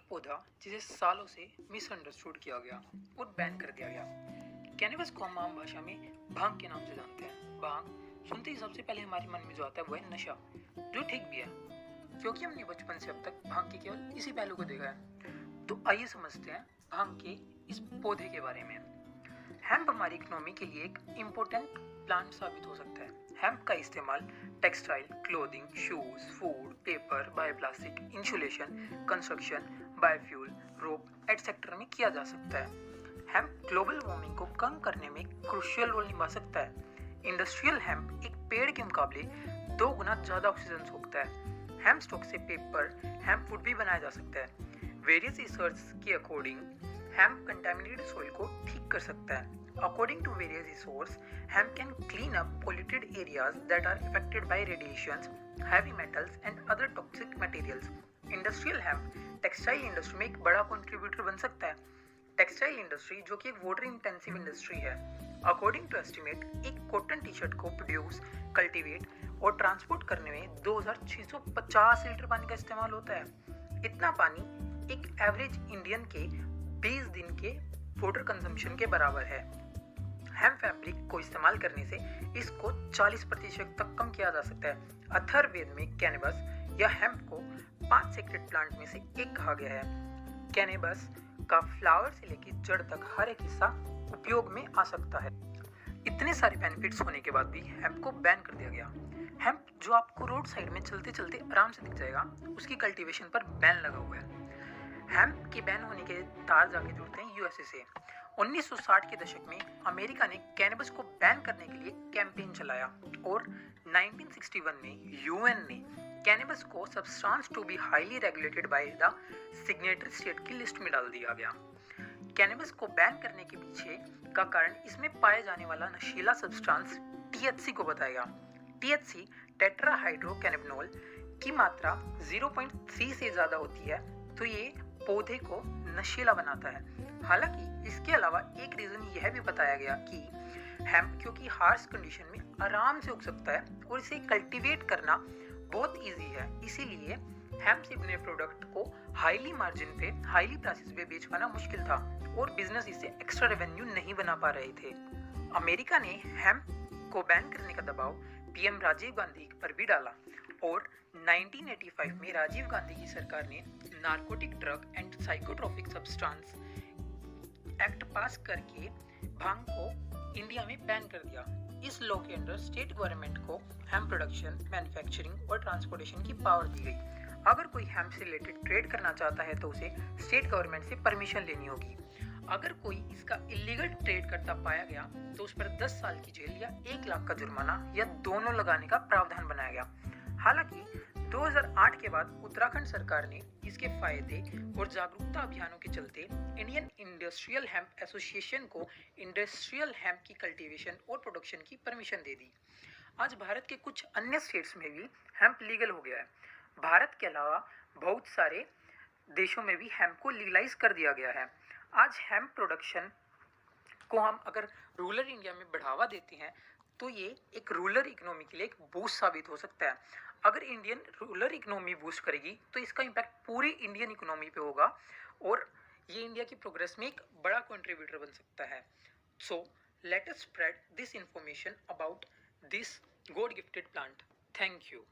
पौधा जिसे सालों से मिसअंडरस्टूड किया गया और बैन कर दिया गया। कैनबिस को हम आम भाषा में भांग के नाम से जानते हैं। भांग सुनते ही सबसे पहले हमारे मन में जो आता है वो है नशा, जो ठीक भी है क्योंकि हमने बचपन से अब तक भांग के केवल इसी पहलू को देखा है। तो आइए समझते हैं भांग के इस पौधे के बारे में। हेम्प हमारी इकोनॉमी के लिए एक इम्पोर्टेंट प्लांट साबित हो सकता है। हेम्प का इस्तेमाल textile, clothing, shoes, food, paper, bioplastic, insulation, construction, biofuel, rope etcetera में किया जा सकता है। हेम्प ग्लोबल वार्मिंग को कम करने में क्रूशियल रोल निभा सकता है। इंडस्ट्रियल हेम्प एक पेड़ के मुकाबले 2 गुना ज़्यादा ऑक्सीजन सोखता है। हेम्प स्टॉक से पेपर, हेम्प वुड भी बनाया जा सकता है। वेरियस रिसर्च के अकॉर्डिंग हेम्प कंटामिनेटेड सोइल को ठीक कर सकता है। According to various resources, hemp can clean up polluted areas that are affected by radiations, heavy metals and other toxic materials. Industrial hemp textile industry में एक बड़ा contributor बन सकता है। टेक्सटाइल इंडस्ट्री जो कि एक वाटर इंटेंसिव इंडस्ट्री है। अकॉर्डिंग टू एस्टिमेट, एक कॉटन टी शर्ट को प्रोड्यूस, कल्टीवेट और ट्रांसपोर्ट करने में 2650 लीटर पानी का इस्तेमाल होता है। इतना पानी एक एवरेज इंडियन के 20 दिन के वाटर कंजम्पशन के बराबर है। हेम्प फैब्रिक को इस्तेमाल करने से इसको 40% तक कम किया जा सकता है। अथर्ववेद में कैनबिस या हेम्प को 5 सेक्रेड प्लांट में से एक कहा गया है। कैनबिस का फ्लावर से लेकर जड़ तक हर एक हिस्सा उपयोग में आ सकता है। इतने सारे बेनिफिट्स होने के बाद भी हेम्प को बैन कर दिया गया। हेम्प जो आपको रोड साइड में चलते चलते आराम से दिख जाएगा, उसकी कल्टीवेशन पर बैन लगा हुआ है। हेम्प के बैन होने के तार जाके जुड़ते हैं यूएसए से। 1960 के दशक में अमेरिका ने कैनबिस को बैन करने के लिए कैंपेन चलाया और 1961 में यूएन ने कैनबिस को substance to be highly regulated by the signatory state की लिस्ट में डाल दिया गया। कैनबिस को बैन करने के पीछे का कारण इसमें पाए जाने वाला नशीला सब्सटेंस टीएचसी को बताया गया। टीएचसी टेट्राहाइड्रोकैनाबिनोल की मात्रा 0.3 से ज़्यादा होती है, तो ये पौधे को नशीला बनाता है। हालांकि इसके अलावा एक रीजन यह भी बताया गया कि हेम्प क्योंकि हार्श कंडीशन में आराम से उग सकता है और इसे कल्टीवेट करना बहुत इजी है, इसीलिए हेम्प से बने प्रोडक्ट को हाईली मार्जिन पे, हाईली प्राइसेस पे बेच पाना मुश्किल था और बिजनेस इससे एक्स्ट्रा रेवेन्यू नहीं बना पा रहे थे। अमेरिका ने हेम्प को बैन करने का दबाव पीएम राजीव गांधी पर भी डाला और 1985 में राजीव गांधी की सरकार ने narcotic drug and psychotropic substance act पास करके भांग को इंडिया में बैन कर दिया। इस लॉ के अंडर स्टेट गवर्नमेंट को हेम्प प्रोडक्शन, मैन्युफैक्चरिंग और ट्रांसपोर्टेशन की पावर दी गई। अगर कोई हेम्प से रिलेटेड ट्रेड करना चाहता है तो उसे स्टेट गवर्नमेंट से परमिशन लेनी होगी। अगर कोई इसका इलीगल ट्रेड करता पाया गया तो उस पर 10 साल की जेल या 1 लाख का जुर्माना या दोनों लगाने का प्रावधान बनाया गया। हालांकि 2008 के बाद उत्तराखंड सरकार ने इसके फायदे और जागरूकता अभियानों के चलते इंडियन इंडस्ट्रियल हेम्प एसोसिएशन को इंडस्ट्रियल हेम्प की कल्टीवेशन और प्रोडक्शन की परमिशन दे दी। आज भारत के कुछ अन्य स्टेट्स में भी हेम्प लीगल हो गया है। भारत के अलावा बहुत सारे देशों में भी हेम्प को लीगलाइज कर दिया गया है। आज हेम्प प्रोडक्शन को हम अगर रूरल इंडिया में बढ़ावा देते हैं तो ये एक रूरल इकोनॉमी के लिए एक बूस्ट साबित हो सकता है। अगर इंडियन रूरल इकोनॉमी बूस्ट करेगी तो इसका इम्पैक्ट पूरी इंडियन इकोनॉमी पे होगा और ये इंडिया की प्रोग्रेस में एक बड़ा कंट्रीब्यूटर बन सकता है। So let us spread this information about this God gifted plant. Thank you.